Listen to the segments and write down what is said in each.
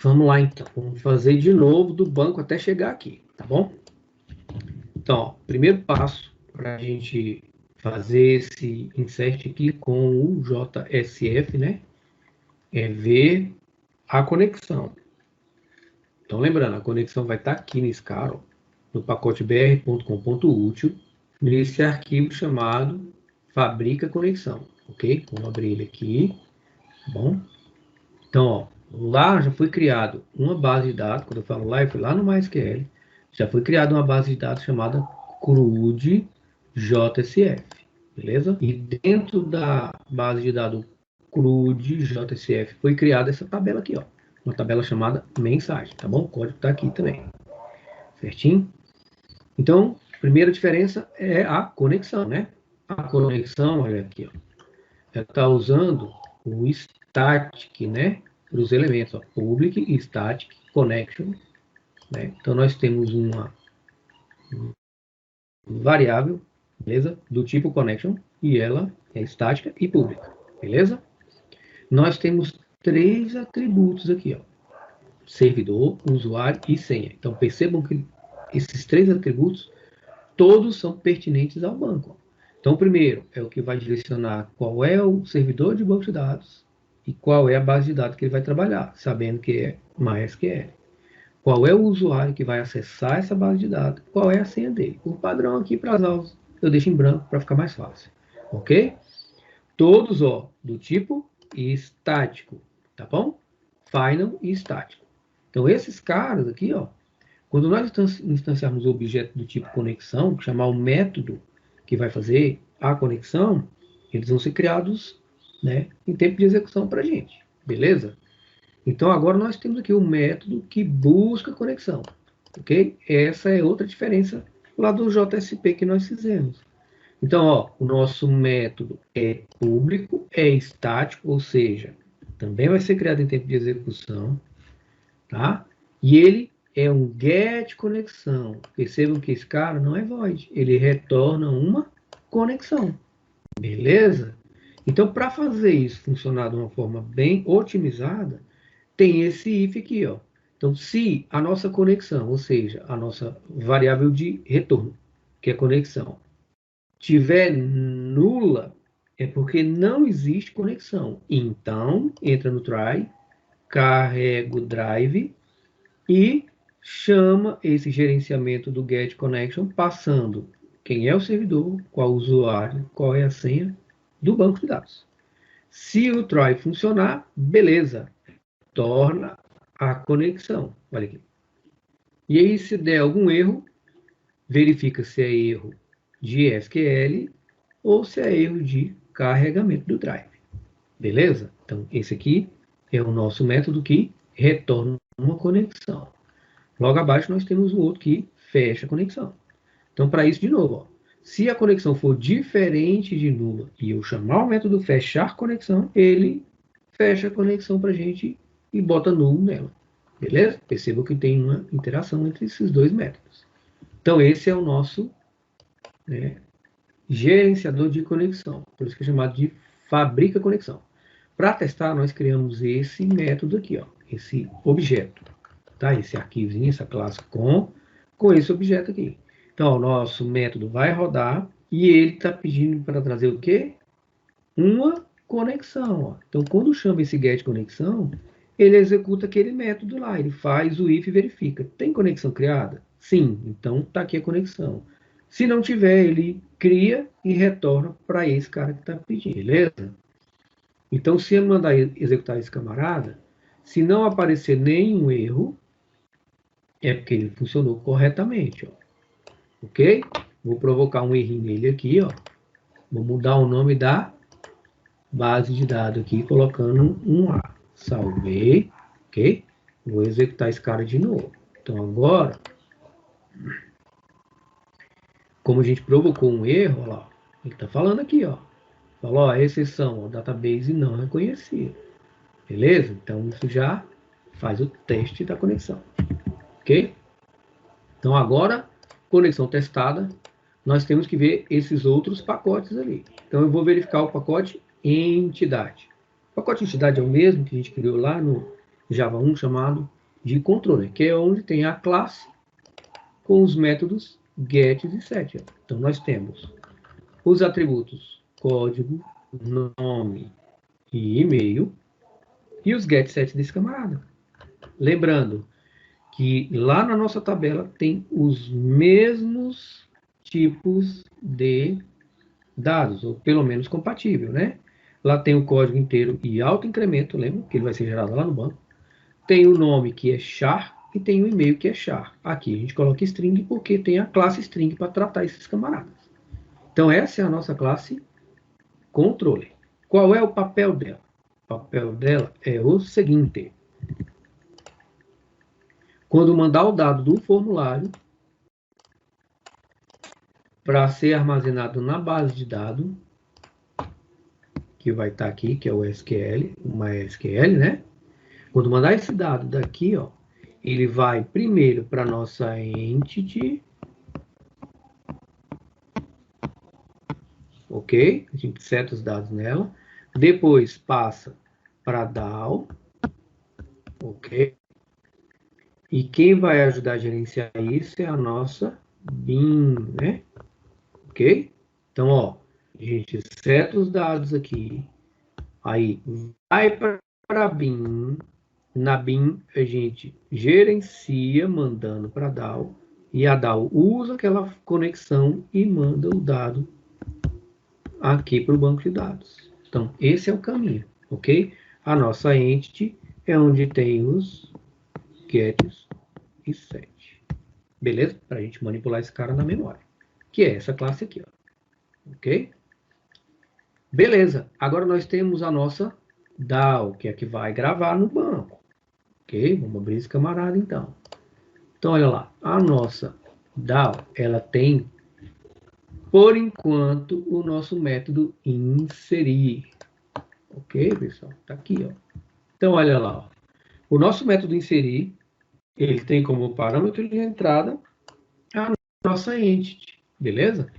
Vamos lá, então. Vamos fazer de novo do banco até chegar aqui, tá bom? Então, ó, primeiro passo para a gente fazer esse insert aqui com o JSF, né? É ver a conexão. Então, lembrando, a conexão vai estar aqui nesse cara, ó, no pacote br.com.util, nesse arquivo chamado fabrica conexão, ok? Vamos abrir ele aqui, tá bom? Então, ó, lá já foi criado uma base de dados, quando eu falo lá, eu fui lá no MySQL, já foi criada uma base de dados chamada CRUD JSF, beleza? E dentro da base de dados CRUD JSF foi criada essa tabela aqui, ó, uma tabela chamada mensagem, tá bom? O código está aqui também, certinho? Então, a primeira diferença é a conexão, né? A conexão, olha aqui, ó, ela está usando o static, né? Para os elementos, ó, public, static, connection, né? Então, nós temos uma variável, beleza? Do tipo connection, e ela é estática e pública, beleza? Nós temos 3 atributos aqui, ó. Servidor, usuário e senha. Então, percebam que esses 3 atributos, todos são pertinentes ao banco. Então, o primeiro é o que vai direcionar qual é o servidor de banco de dados e qual é a base de dados que ele vai trabalhar, sabendo que é MySQL. Qual é o usuário que vai acessar essa base de dados, qual é a senha dele. Por padrão aqui para as aulas, eu deixo em branco para ficar mais fácil. Ok? Todos, ó, do tipo estático, tá bom? Final e estático. Então, esses caras aqui, ó, quando nós instanciarmos o objeto do tipo conexão, chamar o método que vai fazer a conexão, eles vão ser criados, né, em tempo de execução para a gente, beleza? Então, agora nós temos aqui o método que busca conexão, ok? Essa é outra diferença lá do JSP que nós fizemos. Então, ó, o nosso método é público, é estático, ou seja, também vai ser criado em tempo de execução, tá? E ele é um get conexão. Percebam que esse cara não é void, ele retorna uma conexão, beleza? Então, para fazer isso funcionar de uma forma bem otimizada, tem esse if aqui, ó. Então, se a nossa conexão, ou seja, a nossa variável de retorno, que é conexão, tiver nula, é porque não existe conexão. Então, entra no try, carrega o drive e chama esse gerenciamento do get connection, passando quem é o servidor, qual o usuário, qual é a senha do banco de dados. Se o try funcionar, beleza, torna a conexão. Olha aqui. E aí, se der algum erro, verifica se é erro de SQL ou se é erro de carregamento do drive. Beleza? Então, esse aqui é o nosso método que retorna uma conexão. Logo abaixo, nós temos o outro que fecha a conexão. Então, para isso, de novo, ó, se a conexão for diferente de nula e eu chamar o método fechar conexão, ele fecha a conexão para a gente e bota null nela. Beleza? Perceba que tem uma interação entre esses dois métodos. Então, esse é o nosso, né, gerenciador de conexão. Por isso que é chamado de fabrica conexão. Para testar, nós criamos esse método aqui, ó, esse objeto. Tá? Esse arquivozinho, essa classe com esse objeto aqui. Então, o nosso método vai rodar e ele está pedindo para trazer o quê? Uma conexão. Ó. Então, quando chama esse get conexão, ele executa aquele método lá. Ele faz o if e verifica. Tem conexão criada? Sim. Então, está aqui a conexão. Se não tiver, ele cria e retorna para esse cara que está pedindo. Beleza? Então, se ele mandar executar esse camarada, se não aparecer nenhum erro, é porque ele funcionou corretamente. Ó. Ok? Vou provocar um errinho nele aqui. Ó. Vou mudar o nome da base de dados aqui, colocando um A. Salvei. Ok? Vou executar esse cara de novo. Então, agora, como a gente provocou um erro, ó lá, ele está falando aqui, ó. Falou, ó, a exceção, ó, database não reconhecida. Beleza? Então, isso já faz o teste da conexão. Ok? Então, agora, conexão testada, nós temos que ver esses outros pacotes ali. Então, eu vou verificar o pacote entidade. O pacote entidade é o mesmo que a gente criou lá no Java 1 chamado de controller, que é onde tem a classe com os métodos get e set. Então, nós temos os atributos código, nome e e-mail e os get set desse camarada. Lembrando que lá na nossa tabela tem os mesmos tipos de dados, ou pelo menos compatível, né? Lá tem o código inteiro e autoincremento, lembra? Que ele vai ser gerado lá no banco. Tem o nome que é char e tem o e-mail que é char. Aqui a gente coloca string porque tem a classe string para tratar esses camaradas. Então essa é a nossa classe controller. Qual é o papel dela? O papel dela é o seguinte. Quando mandar o dado do formulário para ser armazenado na base de dados, que vai estar aqui, que é o SQL, o MySQL, né? Quando mandar esse dado daqui, ó, ele vai primeiro para a nossa entity, ok? A gente seta os dados nela. Depois passa para DAO, ok? E quem vai ajudar a gerenciar isso é a nossa BIM, né? Ok? Então, ó, a gente seta os dados aqui, aí vai para a BIM. Na BIM, a gente gerencia mandando para a DAO, e a DAO usa aquela conexão e manda o dado aqui para o banco de dados. Então, esse é o caminho, ok? A nossa entity é onde tem os gets e set. Beleza? Para a gente manipular esse cara na memória, que é essa classe aqui, ó. Ok? Beleza. Agora nós temos a nossa DAO, que é a que vai gravar no banco. Ok? Vamos abrir esse camarada, então. Então, olha lá. A nossa DAO, ela tem, por enquanto, o nosso método inserir. Ok, pessoal? Tá aqui, ó. Então, olha lá. Ó. O nosso método inserir, ele tem como parâmetro de entrada a nossa entity. Beleza?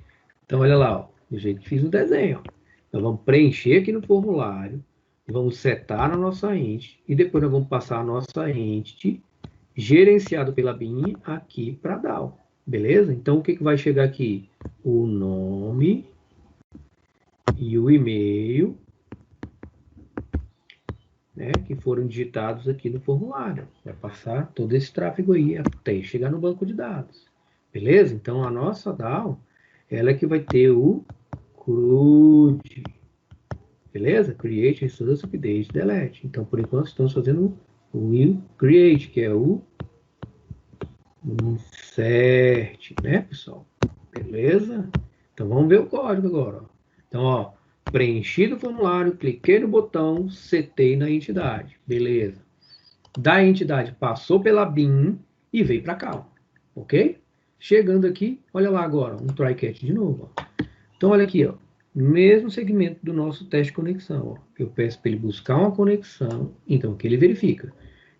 Então, olha lá. Ó, do jeito que fiz o desenho. Ó. Nós vamos preencher aqui no formulário. Vamos setar na nossa entity. E depois nós vamos passar a nossa entity gerenciado pela BIM aqui para DAO. Beleza? Então, o que vai chegar aqui? O nome e o e-mail, né, que foram digitados aqui no formulário. Vai passar todo esse tráfego aí até chegar no banco de dados. Beleza? Então, a nossa DAO, ela é que vai ter o CRUD. Beleza? Create, Resource, Update, Delete. Então, por enquanto, estamos fazendo o create, que é o insert, né, pessoal? Beleza? Então, vamos ver o código agora. Ó. Então, ó, preenchido o formulário, cliquei no botão, setei na entidade. Beleza. Da entidade, passou pela BIM e veio para cá, ó. Ok? Chegando aqui, olha lá agora, um try catch de novo. Ó. Então, olha aqui, ó. Mesmo segmento do nosso teste de conexão. Ó. Eu peço para ele buscar uma conexão, então aqui ele verifica.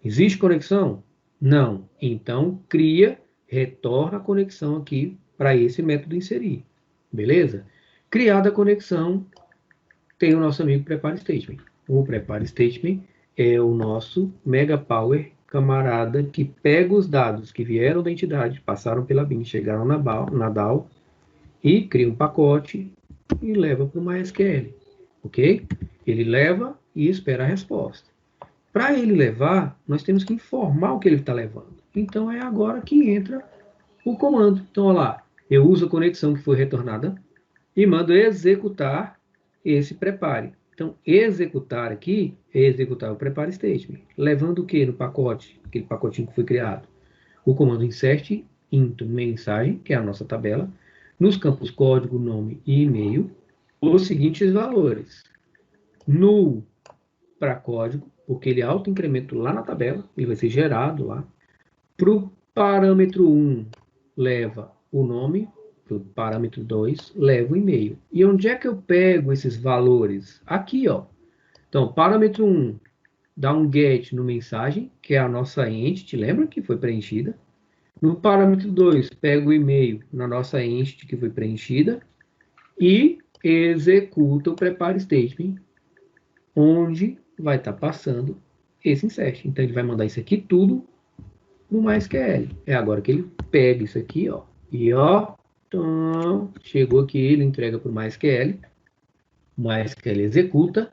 Existe conexão? Não. Então, cria, retorna a conexão aqui para esse método inserir. Beleza? Criada a conexão, tem o nosso amigo Prepare Statement. O Prepare Statement é o nosso Mega Power camarada que pega os dados que vieram da entidade, passaram pela BIM, chegaram na DAO e cria um pacote e leva para o MySQL. Ok? Ele leva e espera a resposta. Para ele levar, nós temos que informar o que ele está levando. Então, é agora que entra o comando. Então, olha lá, eu uso a conexão que foi retornada e mando executar esse prepare. Então, executar aqui é executar o prepare statement. Levando o que no pacote? Aquele pacotinho que foi criado. O comando insert into mensagem, que é a nossa tabela, nos campos código, nome e e-mail, os seguintes valores. Null para código, porque ele autoincrementa lá na tabela, ele vai ser gerado lá. Para o parâmetro 1, leva o nome, para o parâmetro 2, leva o e-mail. E onde é que eu pego esses valores? Aqui, ó. Então, parâmetro 1, dá um get no mensagem, que é a nossa entity, lembra que foi preenchida. No parâmetro 2, pego o e-mail na nossa entity que foi preenchida e executa o prepare statement, onde vai estar passando esse insert. Então, ele vai mandar isso aqui tudo no MySQL. É agora que ele pega isso aqui, ó, e ó, então, chegou aqui, ele entrega para o MySQL. O MySQL executa.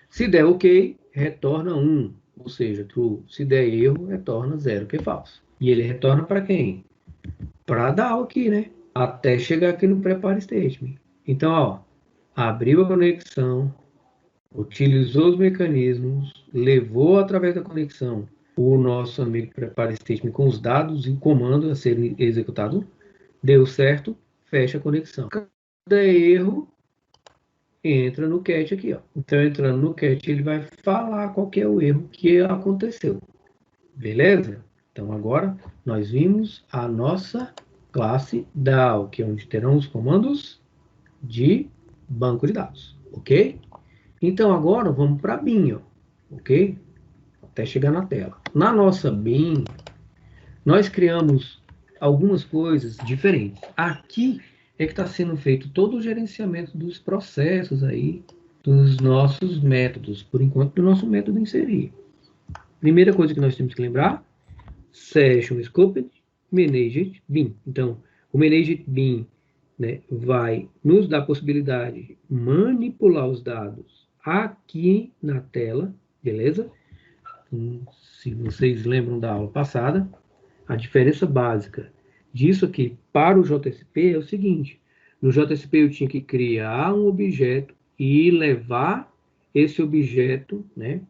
Se der OK, retorna 1, ou seja, true. Se der erro, retorna 0, que é falso. E ele retorna para quem? Para DAO aqui, né? Até chegar aqui no prepare statement. Então, ó, abriu a conexão, utilizou os mecanismos, levou através da conexão o nosso amigo prepare statement com os dados e o comando a ser executado, deu certo, fecha a conexão. Cada erro entra no cat aqui, ó. Então, entrando no cat, ele vai falar qual que é o erro que aconteceu. Beleza? Então, agora, nós vimos a nossa classe DAO, que é onde terão os comandos de banco de dados, ok? Então, agora, vamos para a BIM, ó, ok? Até chegar na tela. Na nossa BIM, nós criamos algumas coisas diferentes. Aqui é que está sendo feito todo o gerenciamento dos processos aí, dos nossos métodos, por enquanto do nosso método inserir. Primeira coisa que nós temos que lembrar, Session Scoped, Managed BIM. Então, o Managed BIM, né, vai nos dar a possibilidade de manipular os dados aqui na tela, beleza? Se vocês lembram da aula passada, a diferença básica disso aqui para o JSP é o seguinte: no JSP eu tinha que criar um objeto e levar esse objeto, né,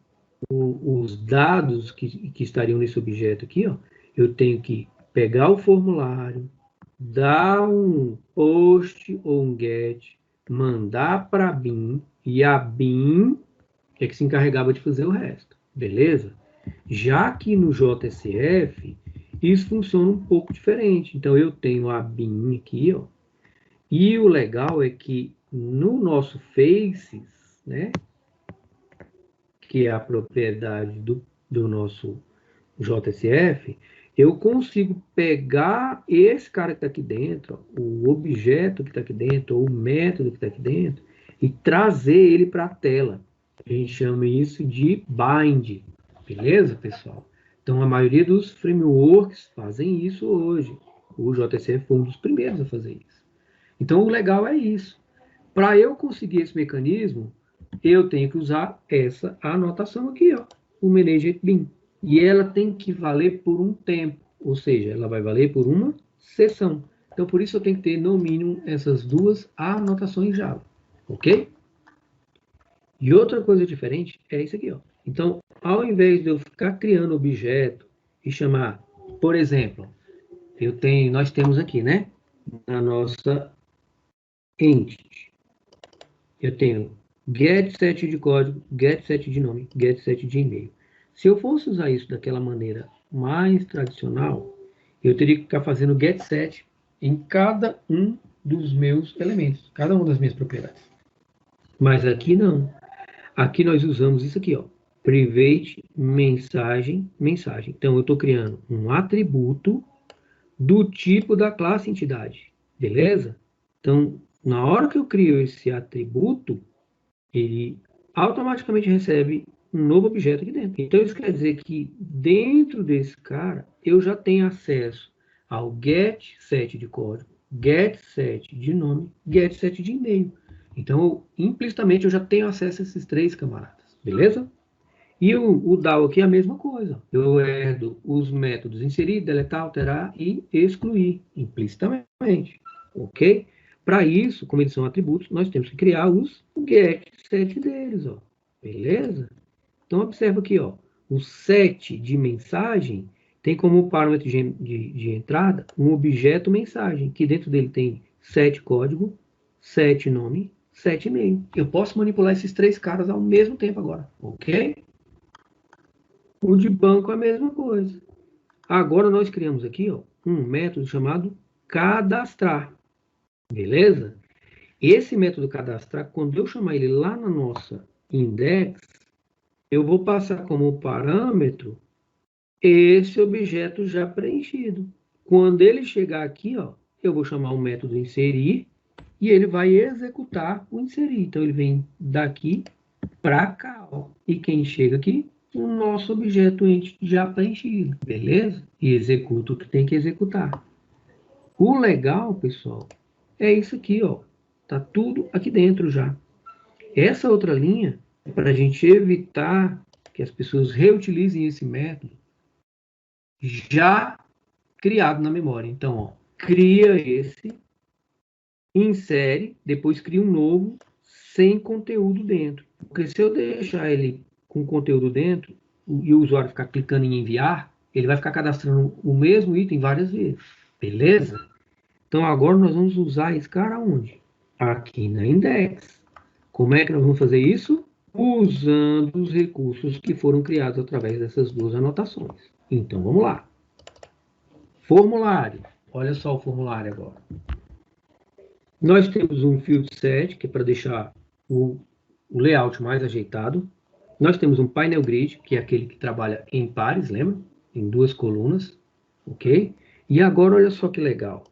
os dados que estariam nesse objeto aqui, ó, eu tenho que pegar o formulário, dar um post ou um get, mandar para a BIM, e a BIM é que se encarregava de fazer o resto, beleza? Já que no JSF, isso funciona um pouco diferente. Então, eu tenho a BIM aqui, ó, e o legal é que no nosso Faces, né, que é a propriedade do nosso JSF, eu consigo pegar esse cara que está aqui dentro, ó, o objeto que está aqui dentro, ou o método que está aqui dentro, e trazer ele para a tela. A gente chama isso de bind. Beleza, pessoal? Então, a maioria dos frameworks fazem isso hoje. O JSF foi um dos primeiros a fazer isso. Então, o legal é isso. Para eu conseguir esse mecanismo, eu tenho que usar essa anotação aqui, ó, o Managed BIM. E ela tem que valer por um tempo, ou seja, ela vai valer por uma sessão. Então, por isso eu tenho que ter, no mínimo, essas duas anotações Java, ok? E outra coisa diferente é isso aqui, ó. Então, ao invés de eu ficar criando objeto e chamar, por exemplo, nós temos aqui, né, na nossa entity, eu tenho get set de código, get set de nome, get set de e-mail. Se eu fosse usar isso daquela maneira mais tradicional, eu teria que ficar fazendo get set em cada um dos meus elementos, cada uma das minhas propriedades. Mas aqui não. Aqui nós usamos isso aqui, ó, private mensagem, mensagem. Então, eu estou criando um atributo do tipo da classe entidade, beleza? Então, na hora que eu crio esse atributo, ele automaticamente recebe um novo objeto aqui dentro. Então, isso quer dizer que dentro desse cara, eu já tenho acesso ao get set de código, get set de nome, get set de e-mail. Então, implicitamente, eu já tenho acesso a esses três camaradas, beleza? E o DAO aqui é a mesma coisa. Eu herdo os métodos inserir, deletar, alterar e excluir, implicitamente, ok? Para isso, como eles são atributos, nós temos que criar os get set deles, ó, beleza? Então, observa aqui, ó, o set de mensagem tem como parâmetro de entrada um objeto mensagem, que dentro dele tem set código, set nome, 7,5. Eu posso manipular esses três caras ao mesmo tempo agora, ok? O de banco é a mesma coisa. Agora nós criamos aqui, ó, um método chamado cadastrar, beleza? Esse método cadastrar, quando eu chamar ele lá na nossa index, eu vou passar como parâmetro esse objeto já preenchido. Quando ele chegar aqui, ó, eu vou chamar o método inserir, e ele vai executar o inserir. Então, ele vem daqui para cá, ó. E quem chega aqui o nosso objeto entity já preenchido, beleza? E executa o que tem que executar. O legal, pessoal, é isso aqui, ó. Tá tudo aqui dentro já. Essa outra linha é para a gente evitar que as pessoas reutilizem esse método já criado na memória. Então, ó, cria esse, insere, depois cria um novo sem conteúdo dentro. Porque se eu deixar ele com conteúdo dentro e o usuário ficar clicando em enviar, ele vai ficar cadastrando o mesmo item várias vezes. Beleza? Então, agora nós vamos usar esse cara onde? Aqui na index. Como é que nós vamos fazer isso? Usando os recursos que foram criados através dessas duas anotações. Então, vamos lá. Formulário. Olha só o formulário agora. Nós temos um field set, que é para deixar o layout mais ajeitado. Nós temos um painel grid, que é aquele que trabalha em pares, lembra? Em duas colunas, ok? E agora, olha só que legal.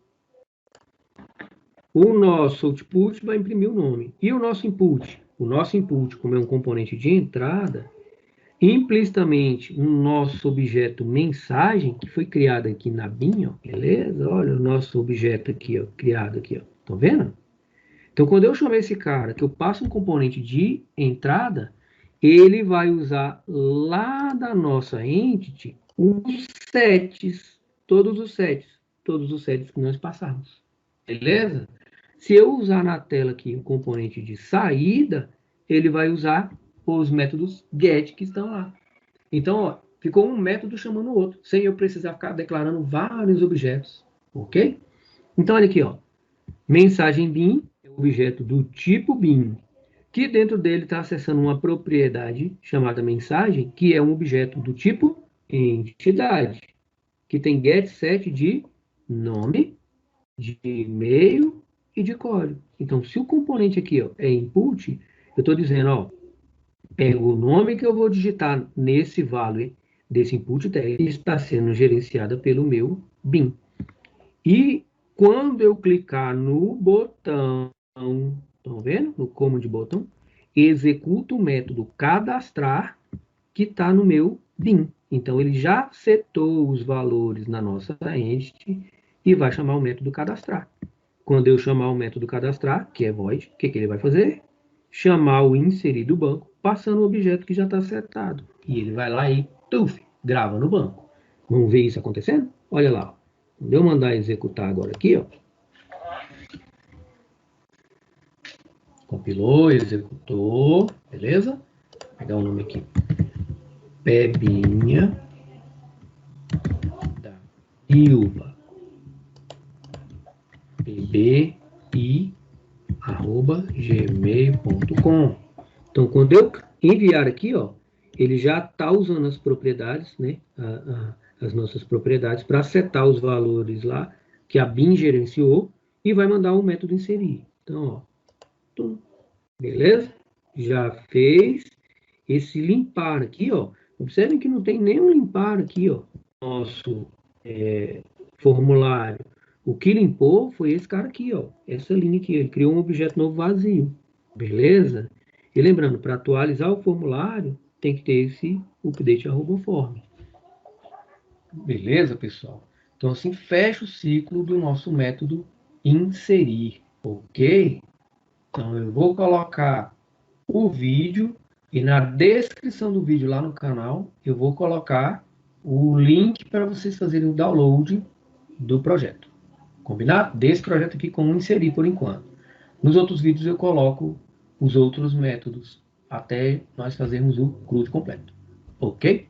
O nosso output vai imprimir o nome. E o nosso input? O nosso input, como é um componente de entrada, implicitamente, o nosso objeto mensagem, que foi criado aqui na bin, ó, beleza? Olha o nosso objeto aqui, ó, criado aqui, ó. Estão vendo? Então, quando eu chamar esse cara, que eu passo um componente de entrada, ele vai usar lá da nossa entity os sets, todos os sets que nós passamos. Beleza? Se eu usar na tela aqui o componente de saída, ele vai usar os métodos get que estão lá. Então, ó, ficou um método chamando o outro, sem eu precisar ficar declarando vários objetos, ok? Então, olha aqui, ó, mensagem bin, é um objeto do tipo bin, que dentro dele está acessando uma propriedade chamada mensagem, que é um objeto do tipo entidade, que tem get set de nome, de e-mail e de código. Então, se o componente aqui, ó, é input, eu estou dizendo, ó, pega o nome que eu vou digitar nesse value desse input tag, está sendo gerenciada pelo meu bin. E quando eu clicar no botão, estão vendo? No command botão, executa o método cadastrar que está no meu bin. Então, ele já setou os valores na nossa entity e vai chamar o método cadastrar. Quando eu chamar o método cadastrar, que é void, o que ele vai fazer? Chamar o inserir do banco, passando o objeto que já está setado. E ele vai lá e, grava no banco. Vamos ver isso acontecendo? Olha lá. Quando eu mandar executar agora aqui, ó, compilou, executou, beleza? Vou pegar o nome aqui. Pebinha da Silva. pbi@gmail.com. Então, quando eu enviar aqui, ó, ele já está usando as propriedades, né, as nossas propriedades, para setar os valores lá que a bin gerenciou e vai mandar o método inserir. Então, ó, beleza? Já fez esse limpar aqui, ó. Observem que não tem nenhum limpar aqui, ó, nosso formulário. O que limpou foi esse cara aqui, ó, essa linha aqui. Ele criou um objeto novo vazio, beleza? E lembrando, para atualizar o formulário, tem que ter esse update @form. Beleza, pessoal? Então, assim, fecha o ciclo do nosso método inserir, ok? Então, eu vou colocar o vídeo e na descrição do vídeo lá no canal, eu vou colocar o link para vocês fazerem o download do projeto. Combinado? Desse projeto aqui como inserir por enquanto. Nos outros vídeos eu coloco os outros métodos até nós fazermos o CRUD completo. Ok?